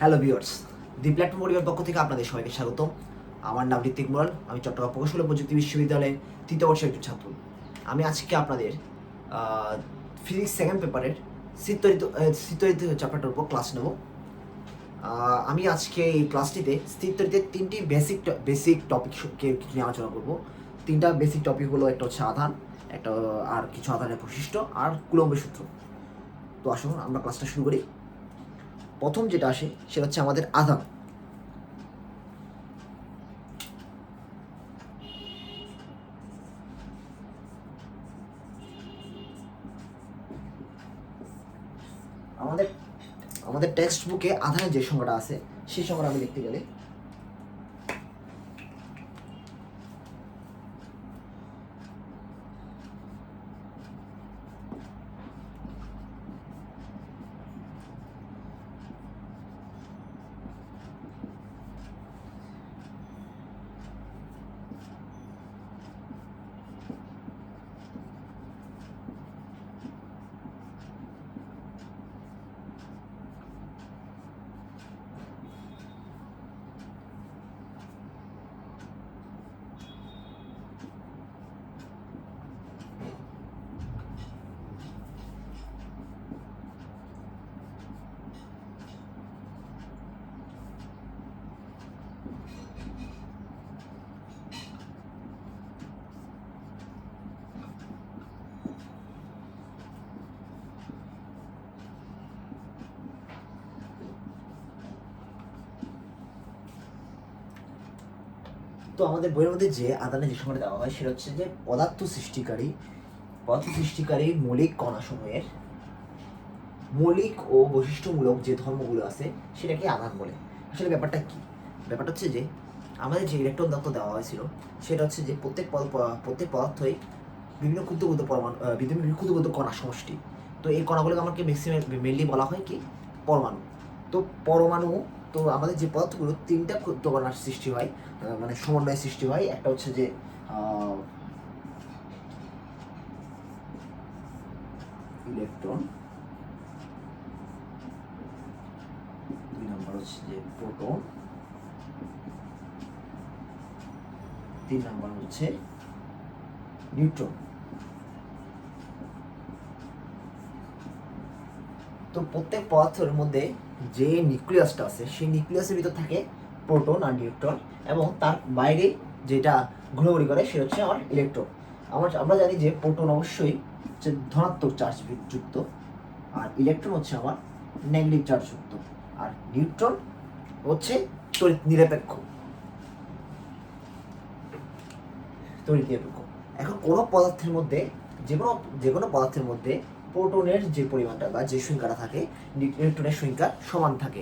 Hello viewers, দি platform পরিবার পক্ষ থেকে আপনাদের সবাইকে স্বাগতম। আমার নাম ঋত্বিক মোরাল। আমি চট্টগ্রাম প্রকৌশল ও প্রযুক্তি বিশ্ববিদ্যালয়ের তৃতীয় বর্ষের একজন ছাত্র। আমি আজকে আপনাদের ফিজিক্স সেকেন্ড পেপারের স্থিরতরিত চ্যাপ্টারটার উপর ক্লাস নেব। আমি আজকে এই ক্লাসটিতে স্থিরতরিতের তিনটি বেসিক টপিককে কিছু নিয়ে আলোচনা করব। তিনটা বেসিক টপিক হলো, একটা হচ্ছে আধান, একটা আর কিছু আধানের বৈশিষ্ট্য, আর কুলম্বের সূত্র। তো আসুন আমরা ক্লাসটা শুরু করি। প্রথম যেটা আসে সেটা হচ্ছে আমাদের আধান। আমাদের আমাদের টেক্সট বুকে আধানের যে সংখ্যাটা আছে সেই সংখ্যাটা আমি লিখতে গেলে তো আমাদের বইয়ের মধ্যে যে আধানের যে সংখ্যাটা দেওয়া হয় সেটা হচ্ছে যে পদার্থ সৃষ্টিকারী মৌলিক কণাসমূহের মৌলিক ও বৈশিষ্ট্যমূলক যে ধর্মগুলো আছে সেটাকে আধান বলে। আসলে ব্যাপারটা কি? ব্যাপারটা হচ্ছে যে আমাদের যে ইলেকট্রন তত্ত্ব দেওয়া হয়েছিল সেটা হচ্ছে যে প্রত্যেক পদার্থই বিভিন্ন ক্ষুদ্র ক্ষুদ্র পরমাণু, বিভিন্ন ক্ষুদ্র ক্ষুদ্র কণা সমষ্টি। তো এই কণাগুলোকে আমাকে মেনলি বলা হয় কি? পরমাণু। তো পরমাণু, তো আমাদের যে পদার্থগুলো তিনটা ক্ষুদ্র কণার সৃষ্টি হয়, মানে সমন্বয়ের সৃষ্টি হয়। একটা হচ্ছে যে ইলেকট্রন, দুই নম্বর হচ্ছে যে প্রোটন, তিন নম্বর হচ্ছে নিউট্রন। তো প্রত্যেক পদার্থের মধ্যে যে নিউক্লিয়াসটা আছে সেই নিউক্লিয়াসের ভিতর থাকে প্রোটন আর নিউট্রন, এবং তার বাইরে যেটা ঘোরাঘুরি করে সে হচ্ছে আমার ইলেকট্রন। আমরা জানি যে প্রোটন অবশ্যই হচ্ছে ধনাত্মক চার্জ যুক্ত, আর ইলেকট্রন হচ্ছে আমার নেগেটিভ চার্জ যুক্ত, আর নিউট্রন হচ্ছে তড়িৎ নিরপেক্ষ। এখন কোনো পদার্থের মধ্যে, যে কোনো পদার্থের মধ্যে প্রোটনের যে পরিমাণটা বা যে সংখ্যাটা থাকে নিউট্রনের সংখ্যা সমান থাকে।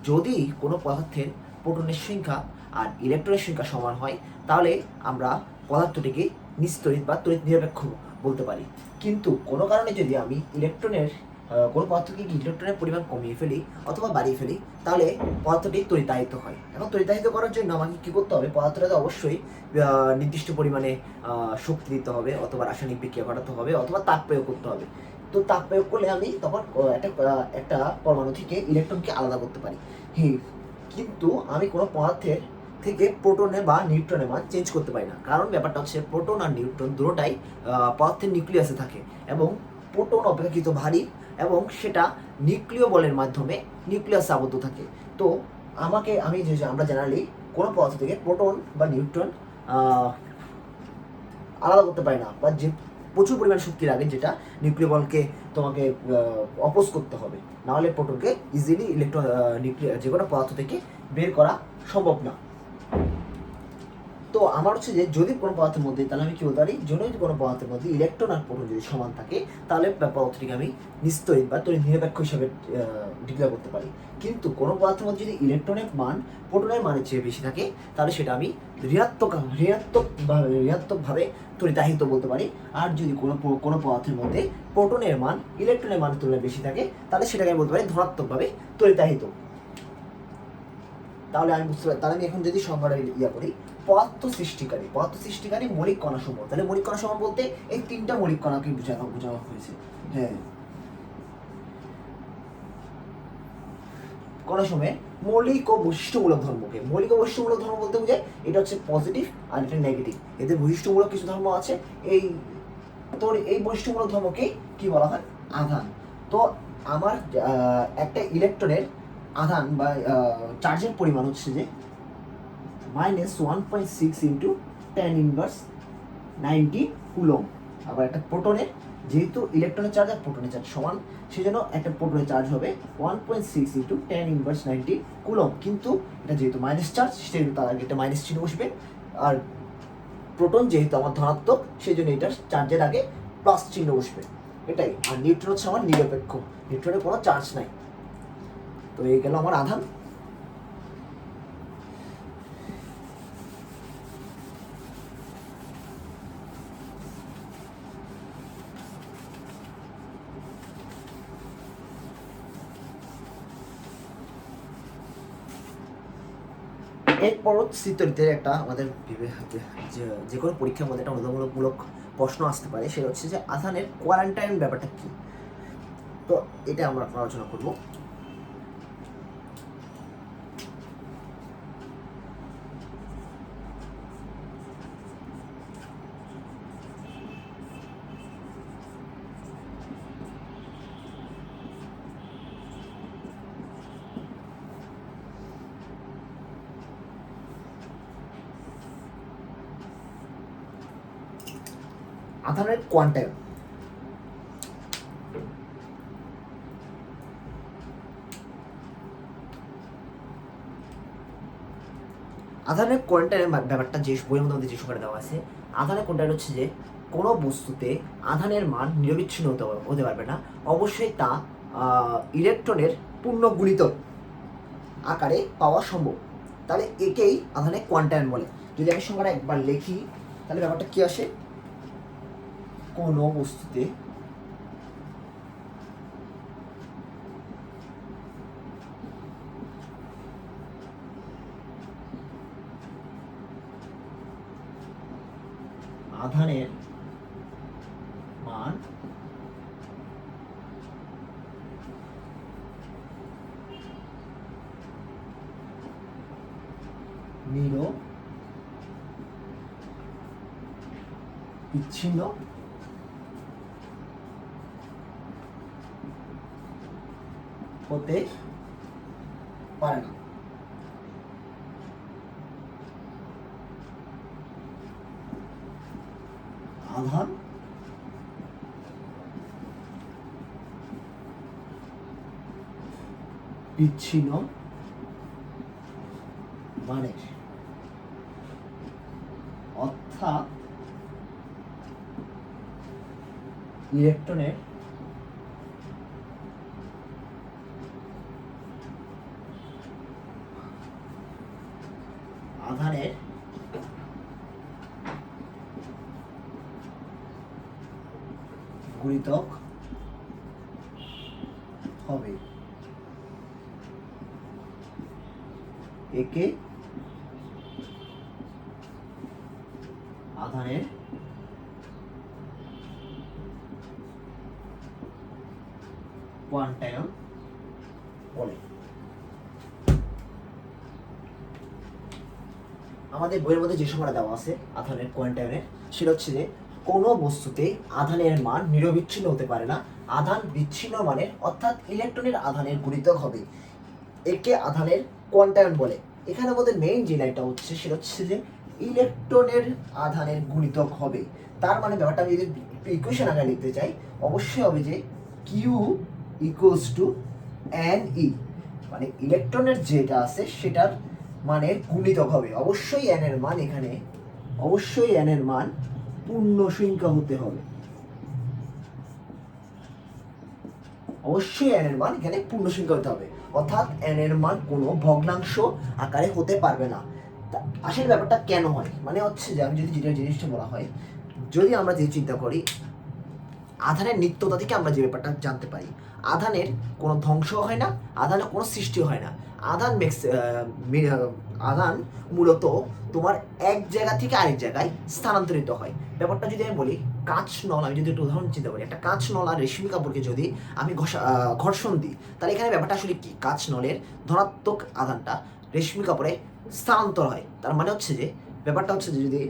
যদি কোনো পদার্থের প্রোটনের সংখ্যা আর ইলেকট্রনের সংখ্যা সমান হয় তাহলে আমরা পদার্থটিকে নিস্তড়িৎ বা তড়িৎ নিরপেক্ষ বলতে পারি। কিন্তু কোনো কারণে যদি আমি কোনো পদার্থকে ইলেকট্রনের পরিমাণ কমিয়ে ফেলি অথবা বাড়িয়ে ফেলি তাহলে পদার্থটি তড়িতায়িত হয়। এখন তড়িতায়িত করার জন্য আমাকে কী করতে হবে? পদার্থটাতে অবশ্যই নির্দিষ্ট পরিমাণে শক্তি দিতে হবে, অথবা রাসায়নিক বিক্রিয়া ঘটাতে হবে, অথবা তাপ প্রয়োগ করতে হবে। তো তাপ প্রয়োগ করলে আমি তখন একটা পরমাণু থেকে ইলেকট্রনকে আলাদা করতে পারি। কিন্তু আমি কোনো পদার্থের থেকে প্রোটনে বা নিউট্রনের মান চেঞ্জ করতে পারি না। কারণ ব্যাপারটা হচ্ছে প্রোটন আর নিউট্রন দুটোটাই পদার্থের নিউক্লিয়াসে থাকে, এবং প্রোটন অপেক্ষাকৃত ভারী এবং সেটা নিউক্লিয় বলের মাধ্যমে নিউক্লিয়াসে আবদ্ধ থাকে। তো আমরা জেনারেলি কোনো পদার্থ থেকে প্রোটন বা নিউট্রন আলাদা করতে পারি না, বা যে প্রচুর পরিমাণ শক্তি লাগে যেটা নিউক্লিয় বলকে তোমাকে অপোজ করতে হবে, নাহলে প্রোটনকে ইজিলি যে কোনো পদার্থ থেকে বের করা সম্ভব না। তো আমার হচ্ছে যে যদি কোনো পদার্থের মধ্যে, তাহলে আমি কি বলতে পারি, যদি কোনো পদার্থের মধ্যে ইলেকট্রন আর প্রোটন যদি সমান থাকে তাহলে পদার্থটিকে আমি নিস্তড়িৎ বা তড়িৎ নিরপেক্ষ হিসাবে ডিক্লেয়ার করতে পারি। কিন্তু কোনো পদার্থের মধ্যে যদি ইলেকট্রনের মান প্রোটনের মানের চেয়ে বেশি থাকে তাহলে সেটা আমি ঋণাত্মকভাবে তড়িতাহিত বলতে পারি। আর যদি কোনো পদার্থের মধ্যে প্রোটনের মান ইলেকট্রনের মানের তুলনায় বেশি থাকে তাহলে সেটাকে আমি বলতে পারি ধনাত্মকভাবে তড়িতাহিত। তাহলে আমি এখন যদি সংজ্ঞাটা করি, পদার্থ সৃষ্টিকারী মৌলিক কণা সমূহ। তাহলে মৌলিক কণা সমূহ বলতে এই তিনটা মৌলিক কণাকে বোঝানো হয়েছে। হ্যাঁ, কোনো সময় মৌলিক ও বৈশিষ্ট্যমূলক ধর্মকে। মৌলিক ও বৈশিষ্ট্যমূলক ধর্ম বলতে বোঝায় এটা হচ্ছে পজিটিভ আর এটা নেগেটিভ। এদের বৈশিষ্ট্যমূলক কিছু ধর্ম আছে, এই বৈশিষ্ট্যমূলক ধর্মকেই কি বলা হয়? আধান। তো আমার একটা ইলেকট্রনের আধান বা চার্জের পরিমাণ হচ্ছে যে -1.6 ইন্টু 10⁻90 কুলম। আবার একটা প্রোটনের, যেহেতু ইলেকট্রনের চার্জ আর প্রোটনের চার্জ সমান, সেজন্য একটা প্রোটনের চার্জ হবে 1.6 ইন্টু 10⁻90 কুলম। কিন্তু এটা যেহেতু মাইনাস চার্জ, সেহেতু তার আগে একটা মাইনাস চিহ্ন বসবে। আর প্রোটন যেহেতু আমার ধনাত্মক, সেই জন্য এটার চার্জের আগে প্লাস চিহ্ন বসবে, এটাই। আর নিউট্রন হচ্ছে আমার নিরপেক্ষ, নিউট্রনের কোনো চার্জ নাই। তো এই গেল আমার আধান। এরপর চিত্রিতের একটা আমাদের যে কোনো পরীক্ষার মধ্যে একটা অনুধাবনমূলক প্রশ্ন আসতে পারে, সেটা হচ্ছে যে আধানের কোয়ারেন্টাইন ব্যাপারটা কি। তো এটা আমরা আলোচনা করব। আধানের কোয়ান্টাইন, আধানের কোয়ান্টাইনের ব্যাপারটা যে বইয়ের মধ্যে যে সংখ্যাটা দেওয়া আছে, আধানের কোয়ান্টাইন হচ্ছে যে কোনো বস্তুতে আধানের মান নিরবিচ্ছিন্ন হতে পারবে না, অবশ্যই তা ইলেকট্রনের পূর্ণ গুণিতক আকারে পাওয়া সম্ভব। তাহলে একেই আধানের কোয়ান্টাইন বলে। যদি আমি সংখ্যাটা একবার লিখি, তাহলে ব্যাপারটা কি আসে? কোনো বস্তুতে আধানের মান নিরবিচ্ছিন্ন হতে পারে না। আধান বিচ্ছিন্ন মানের, অর্থাৎ ইলেকট্রনের আধানের গুণিতক হবে। একে আধানের কোয়ান্টাইন বলে। আমাদের বইয়ের মধ্যে যে সংখ্যাটা দেওয়া আছে আধানের কোয়ান্টাইনের, সেটা হচ্ছে যে কোনো বস্তুতে আধানের মান নিরবিচ্ছিন্ন হতে পারে না, আধান বিচ্ছিন্ন মানের, অর্থাৎ ইলেকট্রনের আধানের গুণিতক হবে। একে আধানের কোয়ান্টাইন বলে। এখানে আমাদের মেইন যে লাইনটা হচ্ছে, সেটা হচ্ছে যে ইলেকট্রনের আধানের গুণিতক হবে। তার মানে ব্যাপারটা আমি যদি ইকুয়েশন আগে লিখতে চাই, অবশ্যই হবে যে Q equals to N E, মানে ইলেকট্রনের যেটা আছে সেটার মানে গুণিতক হবে। অবশ্যই এন এর মান এখানে, অবশ্যই এন এর মান পূর্ণ সংখ্যা হতে হবে। অবশ্যই এন এর মান এখানে পূর্ণ সংখ্যা হতে হবে, অর্থাৎ এন এর মান কোনো ভগ্নাংশ আকারে হতে পারবে না। আসলে ব্যাপারটা কেন হয়, মানে হচ্ছে যে আমি যদি যেটা জিনিসটা বলা হয়, যদি আমরা যে চিন্তা করি আধানের নিত্যতা থেকে আমরা যে ব্যাপারটা জানতে পারি, আধানের কোনো ধ্বংস হয় না, আধানের কোনো সৃষ্টি হয় না। আধান মূলত তোমার এক জায়গা থেকে আরেক জায়গায় স্থানান্তরিত হয়। ব্যাপারটা যদি আমি বলি, কাঁচ নল, আমি যদি একটু উদাহরণ চিন্তা করি, একটা কাঁচ নল আর রেশমি কাপড়কে যদি আমি ঘর্ষণ দিই, তাহলে এখানে ব্যাপারটা আসলে কি, কাঁচ নলের ধনাত্মক আধানটা রেশমি কাপড়ে স্থানান্তর হয়। তার মানে হচ্ছে যে ব্যাপারটা হচ্ছে যে যদি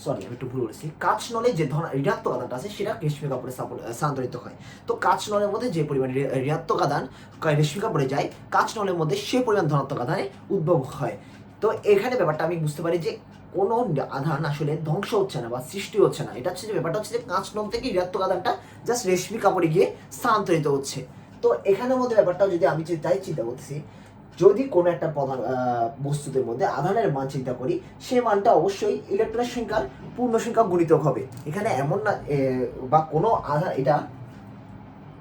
সরি আমি একটু ভুল বলেছি, কাঁচ নলে যে ঋণাত্মক আদানটা আছে সেটা রেশমি কাপড়ে স্থানান্তরিত হয়। তো কাঁচ নলের মধ্যে যে পরিমাণ ঋণাত্মক আদান রেশমি কাপড়ে যায়, কাঁচ নলের মধ্যে সে পরিমাণ ধনাত্মক আদানে উদ্ভব হয়। তো এখানে ব্যাপারটা আমি বুঝতে পারি যে কোনো আধান আসলে ধ্বংস হচ্ছে না বা সৃষ্টি হচ্ছে না, এটা হচ্ছে যে ব্যাপারটা হচ্ছে যে কাঁচ নল থেকে ঋণাত্মক আদানটা জাস্ট রেশমি কাপড়ে গিয়ে স্থানান্তরিত হচ্ছে। তো এখানের মধ্যে ব্যাপারটা যদি আমি তাই চিন্তা করতেছি, যদি কোনো একটা প্রধান বস্তুদের মধ্যে আধানের মান চিন্তা করি, সেই মানটা অবশ্যই ইলেকট্রনের সংখ্যার পূর্ণ সংখ্যা গুণিতক হবে। এখানে এমন না বা কোনো আধান এটা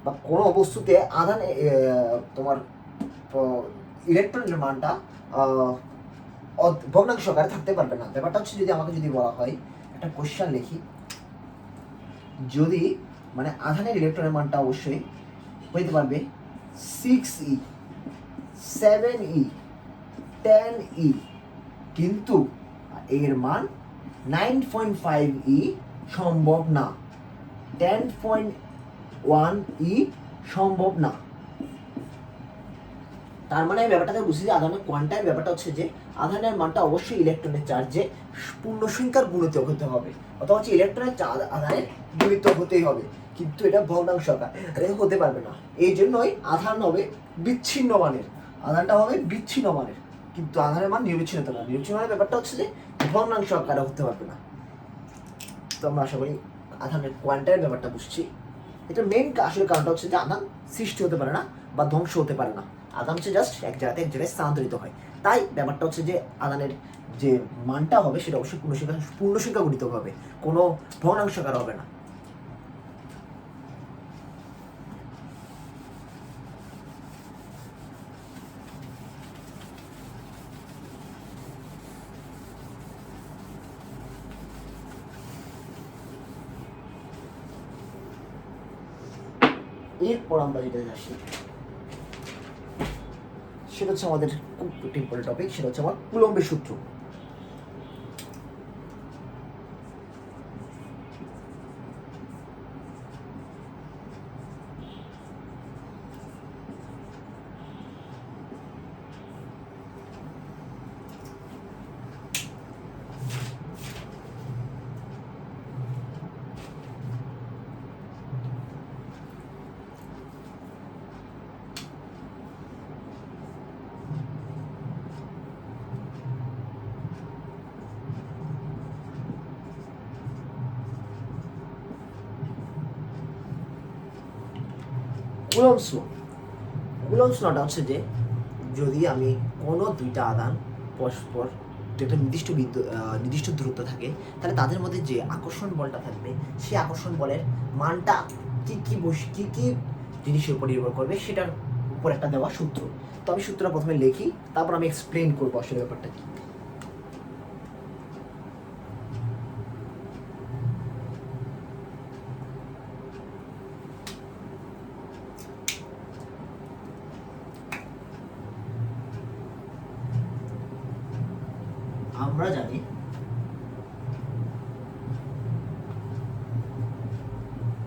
বা কোনো বস্তুতে আধান তোমার ইলেকট্রনের মানটা ভগ্নাংশ আকারে থাকতে পারবে না। ব্যাপারটা হচ্ছে যদি আমাকে যদি বলা হয়, একটা কোশ্চেন লিখি, যদি মানে আধানের ইলেকট্রনের মানটা অবশ্যই হইতে পারবে 6e 7e 10e, কিন্তু এর মান 9.5e সম্ভব না, 10.1e সম্ভব না। তার মানে ব্যাপারটাকে বুঝি যে আধানের কোয়ান্টামের ব্যাপারটা হচ্ছে যে আধানের মানটা অবশ্যই ইলেকট্রনের চার্জে পূর্ণ সংখ্যার গুণিতক হতে হবে, অথবা হচ্ছে ইলেকট্রনের আধানের গুণিতক হতেই হবে, কিন্তু এটা ভগ্নাংশ আকার হতে পারবে না। এই জন্যই আধান হবে বিচ্ছিন্ন মানের, আধানটা হবে বিচ্ছিন্ন মানের, কিন্তু আধানের মান নিরবিচ্ছিন্ন হতে পারে। নিরবিচ্ছিন্ন মানের ব্যাপারটা হচ্ছে যে ভগ্নাংশ আকারে হতে পারবে না। তো আমরা আশা করি আধানের কোয়ান্টামের ব্যাপারটা বুঝছি। এটা মেইন আসলে কারণটা হচ্ছে যে আধান সৃষ্টি হতে পারে না বা ধ্বংস হতে পারে না, আধান হচ্ছে জাস্ট এক জায়গাতে এক জায়গায় স্থানান্তরিত হয়। তাই ব্যাপারটা হচ্ছে যে আধানের যে মানটা হবে সেটা অবশ্যই পূর্ণ সংখ্যা গুণিত হবে, কোনো ভগ্নাংশ আকার হবে না। এরপর আমরা যেটা আসি সেটা হচ্ছে আমাদের খুব ইম্পর্টেন্ট টপিক, সেটা হচ্ছে আমার কুলম্বের সূত্র। কুলম্বস ল, কুলম্বস লটা হচ্ছে যে যদি আমি কোনো দুইটা আধান পরস্পর একটা নির্দিষ্ট দূরত্ব থাকে, তাহলে তাদের মধ্যে যে আকর্ষণ বলটা থাকবে সেই আকর্ষণ বলের মানটা কি কি জিনিসের উপর নির্ভর করবে সেটার উপর একটা দেওয়া সূত্র। তো আমি সূত্রটা প্রথমে লিখি, তারপর আমি এক্সপ্লেন করবো আসলে ব্যাপারটা কি। আমরা জানি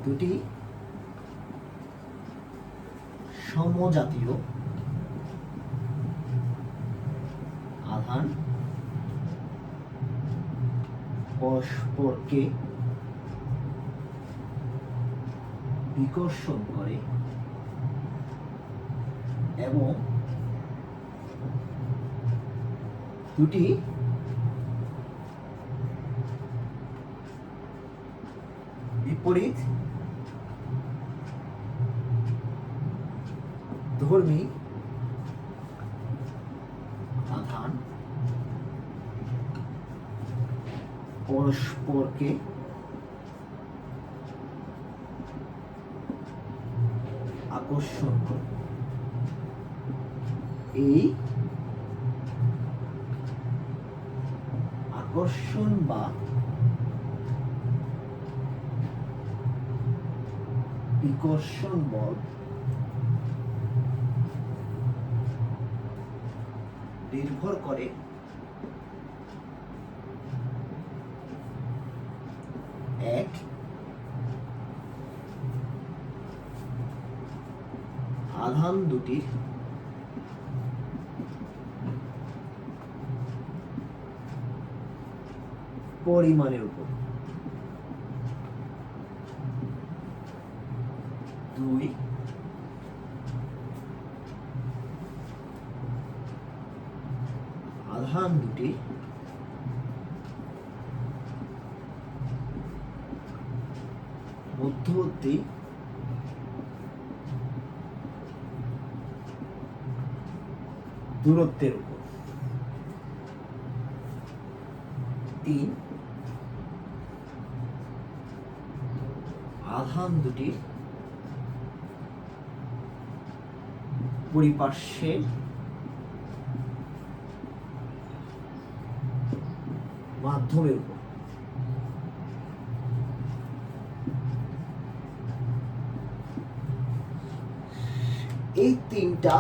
দুটি সমজাতীয় আধান পরস্পরকে বিকর্ষণ করে এবং দুটি বিপরীত ধর্মী আধান পরস্পরকে আকর্ষণ করে। এই আকর্ষণ বা বিকর্ষণ বল নির্ভর করে এক আধান দুটির পরিমাণের উপর। দুই আধান দুটি মধ্যবর্তী দূরত্বের উপর। তিন আধান দুটির পরিপার্শ্বের মাধ্যমের উপর। এই তিনটা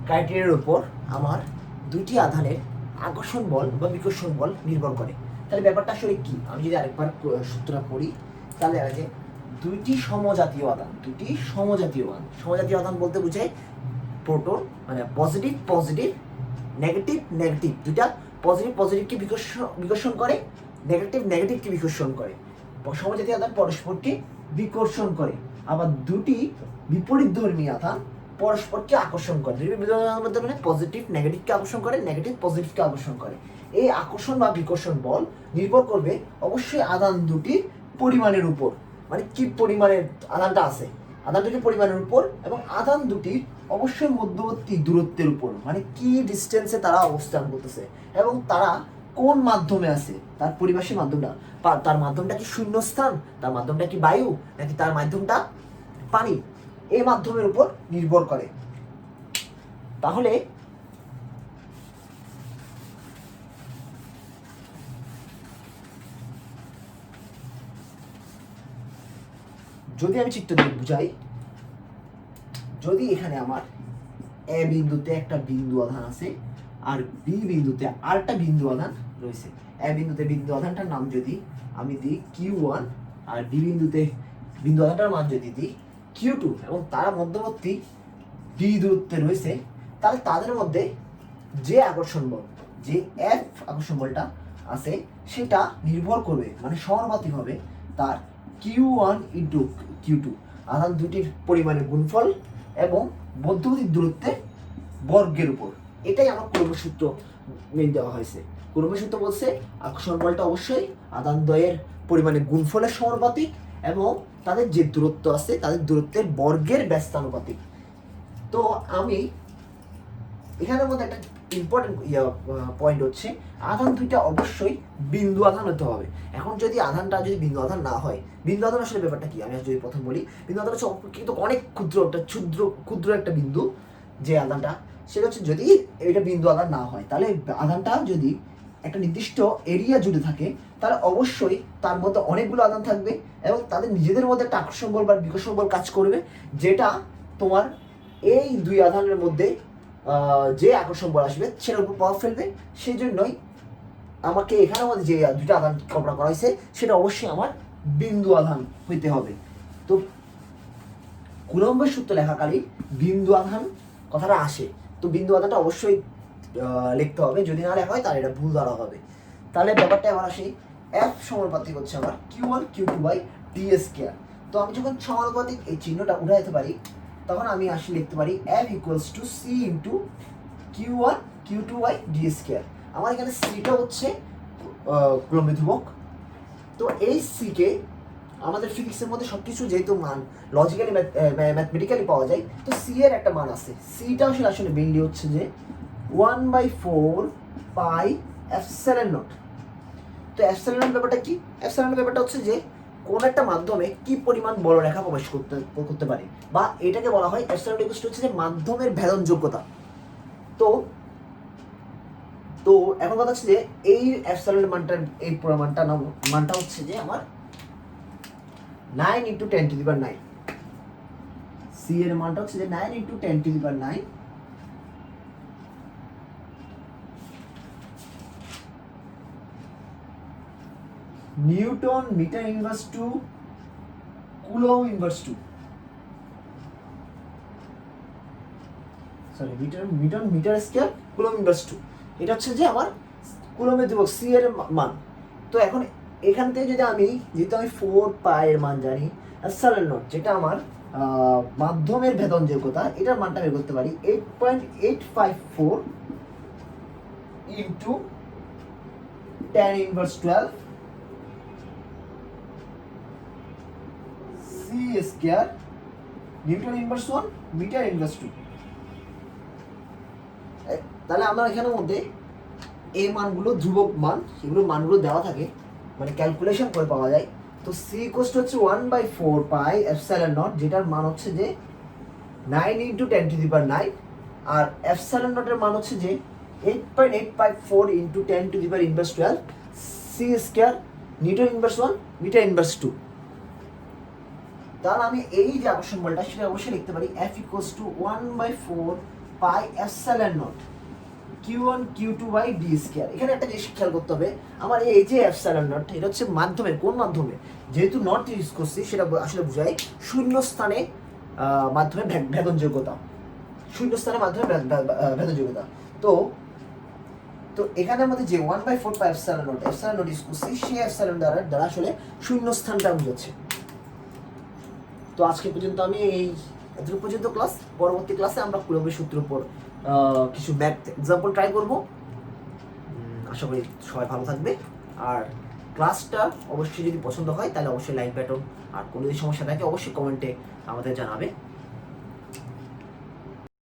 ক্রাইটেরিয়ার উপর আমার দুইটি আধানের আকর্ষণ বল বা বিকর্ষণ বল নির্ভর করে। তাহলে ব্যাপারটা আসলে কি, আমি যদি আরেকবার সূত্রটা পড়ি তাহলে যে দুইটি সমজাতীয় আধান, সমজাতীয় আধান বলতে বোঝায় প্রোটন মানে পজিটিভ পজিটিভ নেগেটিভ নেগেটিভ, দুইটা পজিটিভ পজিটিভকে বিকর্ষণ করে, নেগেটিভ নেগেটিভকে বিকর্ষণ করে। সমজাতীয় আধান পরস্পরকে বিকর্ষণ করে, আবার দুটি বিপরীতধর্মী আধান পরস্পরকে আকর্ষণ করে। পজিটিভ নেগেটিভকে আকর্ষণ করে, নেগেটিভ পজিটিভকে আকর্ষণ করে। এই আকর্ষণ বা বিকর্ষণ বল নির্ভর করবে অবশ্যই আধান দুটির পরিমাণের উপর, মানে কি পরিমাণের আধানটা আছে, আধান দুটির পরিমাণের উপর, এবং আধান দুটির অবশ্যই মধ্যবর্তী দূরত্বের উপর, মানে কি ডিস্টেন্সে তারা অবস্থান করতেছে এবং তারা কোন মাধ্যমে আছে, তার পরিবেশের মাধ্যমটা, তার মাধ্যমটা কি শূন্যস্থান, তার মাধ্যমটা কি বায়ু, নাকি তার মাধ্যমটা পানি, এই মাধ্যমের উপর নির্ভর করে। তাহলে যদি আমি চিত্র দিয়ে বুঝাই, যদি এখানে আমার এ বিন্দুতে একটা বিন্দু আধান আছে আর বি বিন্দুতে আরেকটা বিন্দু আধান রয়েছে, এ বিন্দুতে বিন্দু আধানটার নাম যদি আমি দিই Q1 আর বি বিন্দুতে বিন্দু আধানটার মান যদি দিই Q2 এবং তারা মধ্যবর্তী ডি দূরত্বে রয়েছে, তাহলে তাদের মধ্যে যে আকর্ষণ বল, যে এফ আকর্ষণ বলটা আছে সেটা নির্ভর করবে, মানে সমানুপাতিক হবে তার Q1 ইন্টু Q2 আধান দুটির পরিমাণের গুণফল এবং মধ্যবর্তী দূরত্বের বর্গের উপর। এটাই আমার কুলম্বের সূত্র মেনে দেওয়া হয়েছে। কুলম্বের সূত্র বলছে আকর্ষণ বলটা অবশ্যই আধান দ্বয়ের পরিমাণের গুণফলের সমানুপাতিক এবং তাদের যে দূরত্ব আছে তাদের দূরত্বের বর্গের ব্যস্তানুপাতিক। তো আমি এখানের মধ্যে একটা ইম্পর্টেন্ট পয়েন্ট হচ্ছে আধান দুইটা অবশ্যই বিন্দু আধান হতে হবে। এখন যদি আধানটা যদি বিন্দু আধান না হয়, বিন্দু আধান আসলে ব্যাপারটা কি আমি যদি প্রথম বলি, বিন্দু আধান হচ্ছে কিন্তু অনেক ক্ষুদ্র একটা বিন্দু, যে আধানটা সেটা হচ্ছে যদি এটা বিন্দু আধান না হয়, তাহলে আধানটা যদি একটা নির্দিষ্ট এরিয়া জুড়ে থাকে তাহলে অবশ্যই তার মধ্যে অনেকগুলো আধান থাকবে এবং তাদের নিজেদের মধ্যে একটা আকর্ষণ বল বা বিকর্ষণ বল কাজ করবে, যেটা তোমার এই দুই আধানের মধ্যে যে আকর্ষণ বল আসবে সেটার উপর প্রভাব ফেলবে। সেই জন্যই আমাকে এখানের মধ্যে যে দুইটা আধান কল্পনা করা হয়েছে সেটা অবশ্যই আমার বিন্দু আধান হইতে হবে। তো কুলম্বের সূত্র লেখাকালীন বিন্দু আধান কথাটা আসে, তো বিন্দু আধানটা অবশ্যই লিখতে হবে, যদি না লেখা হয় তাহলে এটা ভুল ধরা হবে। তাহলে ব্যাপারটা আবার আসি, এফ সমানুপাতিক হচ্ছে আমার Q1 Q2 by D square. তো আমি যখন সমানুপাতিক এই চিহ্নটা উঠাইতে পারি তখন আমি আসলে লিখতে পারি F equals to C into Q1 Q2 by D square. আমার এখানে সিটা হচ্ছে কুলম্ব ধ্রুবক। তো এই সিকে আমাদের ফিজিক্সের মধ্যে সবকিছু যেহেতু মান লজিক্যালি ম্যাথমেটিক্যালি পাওয়া যায়, তো সি এর একটা মান আছে, সিটা আসলে মেইনলি হচ্ছে যে 1/4 পাই এপসিলন নট। তো এপসিলন নট ব্যাপারটা কি, এপসিলন নট ব্যাপারটা হচ্ছে যে কোন একটা মাধ্যমে কি পরিমাণ বলরেখা প্রবেশ করতে পারে, বা এটাকে বলা হয় এপসিলন নট ইকুয়াল টু হচ্ছে যে মাধ্যমের ভেদন যোগ্যতা। তো তো এখন কথা হচ্ছে যে এই এপসিলন মানটার এই মানটা হচ্ছে যে আমার 9 × 10⁹। সি এর মানটা হচ্ছে যে 9 × 10⁹, newton metre inverse two coulomb inverse two, sorry metre square coulomb inverse two, এটা হচ্ছে যে আমার কুলমের ধ্রুবক সি এর মান। তো এখন এখান থেকে যদি আমি, যেহেতু আমি 4 পাই এর মান জানি, এপসাইলন নট যেটা আমার মাধ্যমের ভেদন যোগ্যতা, এটার মানটা বের করতে পারি 8.854 into tan inverse 12 C square newton inverse 1 metre inverse 2। তাহলে আমরা এখানের মধ্যে এই মানগুলো ধ্রুবক মান, সেগুলো মানগুলো দেওয়া থাকে, মানে ক্যালকুলেশন করে পাওয়া যায়। তো সি ইকুয়াল টু হচ্ছে 1/4 পাই এপসাইলন নট, যেটার মান হচ্ছে যে 9 ইন্টু 10⁹, আর এপসাইলন নটের মান হচ্ছে যে 8.854 into 10⁻12 C square newton inverse 1 metre inverse 2। তাহলে আমি এই যে আকর্ষণ বলটা সেটা অবশ্যই লিখতে পারি F equals two 1/4 pi epsilon not Q1 Q2/d square. এখানে একটা জিনিস খেয়াল করতে হবে, আমার এই যে এপসাইলন নট, এটা হচ্ছে মাধ্যমের, কোন মাধ্যমে, যেহেতু নট ইউজ করছি সেটা আসলে বোঝায় শূন্য স্থানে মাধ্যমে ভেদন যোগ্যতা, শূন্য স্থানের মাধ্যমে ভেদন যোগ্যতা। তো তো এখানে আমাদের যে 1/4 পাই এপসাইলন নট ইউজ করছি, সেই এপসাইলন দ্বারা আসলে শূন্য স্থানটা বোঝাচ্ছে। তো আজকে পর্যন্ত আমি এতটুকু পর্যন্ত ক্লাস। পরবর্তী ক্লাসে আমরা কুলম্বের সূত্রের উপর কিছু ম্যাথ এক্সাম্পল ট্রাই করব। আশা করি সবাই ভালো থাকবে। আর ক্লাসটা অবশ্যই যদি পছন্দ হয় তাহলে অবশ্যই লাইক বাটন, আর কোনো যদি সমস্যা থাকে অবশ্যই কমেন্টে আমাদের জানাবে।